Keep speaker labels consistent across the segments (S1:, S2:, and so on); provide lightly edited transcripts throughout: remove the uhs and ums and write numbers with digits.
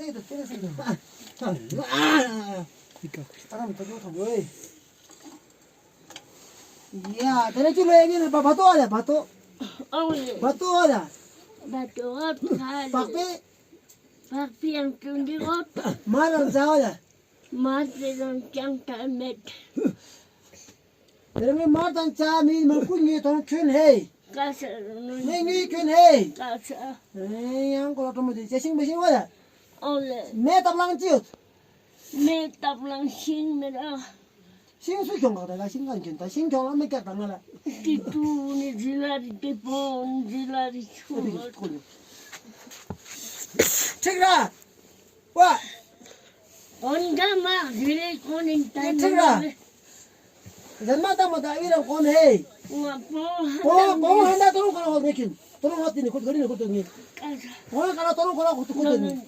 S1: 떼도 떼겠습니다. 사람이 더 좋다, 왜? 이야, 내가 집에 얘기는 바도 하자, 바도. 바도 하자. 박배,
S2: 박비양 뚱디고
S1: 말은 사하자.
S2: 마트는 짱탈met
S1: 내가 말단 짜미 먹고니 돈 퀸해.
S2: 가서는
S1: 맹이 퀸해.
S2: 가서
S1: 에이, 안 걸어 좀 이제 싱싱 하자.
S2: 올레
S1: 매 답랑 지읒.
S2: 매 답랑 신메라
S1: 싱수 경가다, 신간 견다. 신경 안 먹게 당하라.
S2: 티투니 질라리 티폰 질라리 추
S1: 책이라. 와.
S2: 온가마 그래 고닌
S1: 책이라. 전마다마다 이런 권해. 뭐 한다 도는 거라고 내킨. 도는 것들이 그 거리는 것들이. 뭐에 가라 도는 거라고 그것들이.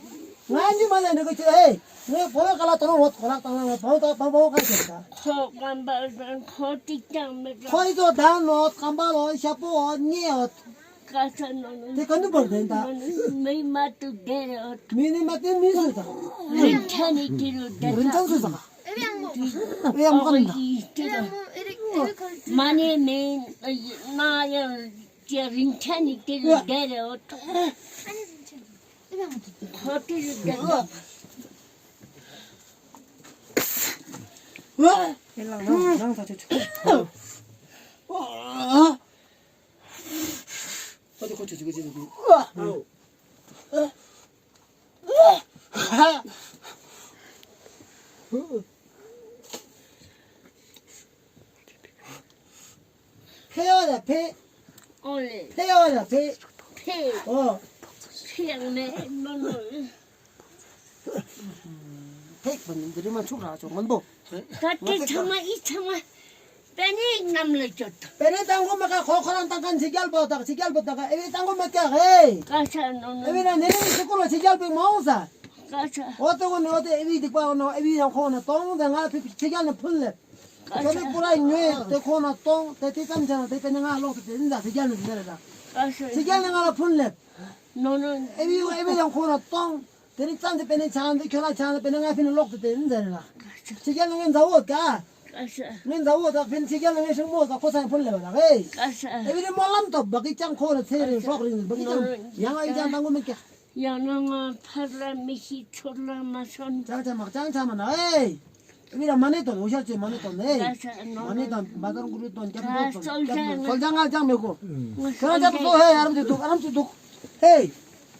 S1: 나한테만 내가 해. 내 뭐에 가라 도는 것 거라 당하면 바보 가겠다.
S2: 소감발단 코틱장메라
S1: 거기서 단옷 깜발옷 샤프옷 니옷
S2: 가서는
S1: 대건도 벌된다.
S2: 메이마트 데려
S1: 미니 맞든 미수다.
S2: 린찬이 뒤로
S1: 른전수다. 왜 안 먹는다?
S2: 많이 맨 나야 저 린찬이 뒤로 데려 커피를 데려
S1: 와! 랑 다 쳐. 어디 고쳐 지고 지고. 폐어다 폐.
S2: 올레
S1: 폐어다 폐.
S2: 폐 피양내 너는
S1: 백번님들이만 죽어라 조금만 보.
S2: 같이 참아 이 참아 빼니 남려줬다
S1: 빼내 땅고마가 고코란 땅간 지결보다가 지결보다가 에비 땅고마가 해.
S2: 가서 너는
S1: 에비나 내는 시골로 지결백 마오사.
S2: 가서
S1: 어떤 어디 에비 뒷과 너 에비랑 코나 똥당아 지결는 풀래. 저기 뿌라이 뇌 대코나 똥 대대감잖아 대대능아 로도 된다 지결는 되라.
S2: 가서
S1: 지결는 하나 풀래.
S2: 너는
S1: 에비랑 코나 똥 대리 짠데 빼내 자는데 결혼 자는데 빼내 앞에는 로도 된다. 지결는 자오까.
S2: 가서
S1: nên giàu đó bên chỉ cái này xong mua có sang phân lửa là cái
S2: 가서
S1: cái bên mua lắm tập bạc cái trang khô là thế rồi phọc rồi bạc cái trang yang ai trang tăng của mình kìa
S2: 야나가 파라미히 촐라마손
S1: trang mà nói cái bên mà này tôi uống chơi mà này tôi này
S2: 가서
S1: mà này tôi bắt đầu cũng tôi chấp tôi
S2: 솔장
S1: 솔장 알 장 메고 그런 잡도 또 해 아람도 또 해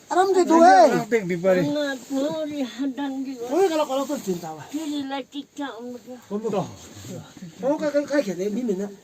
S1: 아람도 또 해
S2: 나 머리 한단지고
S1: 오늘 가라 또 진짜 와
S2: 길이라 찍자 엄마
S1: 뭐 가게 내 미미는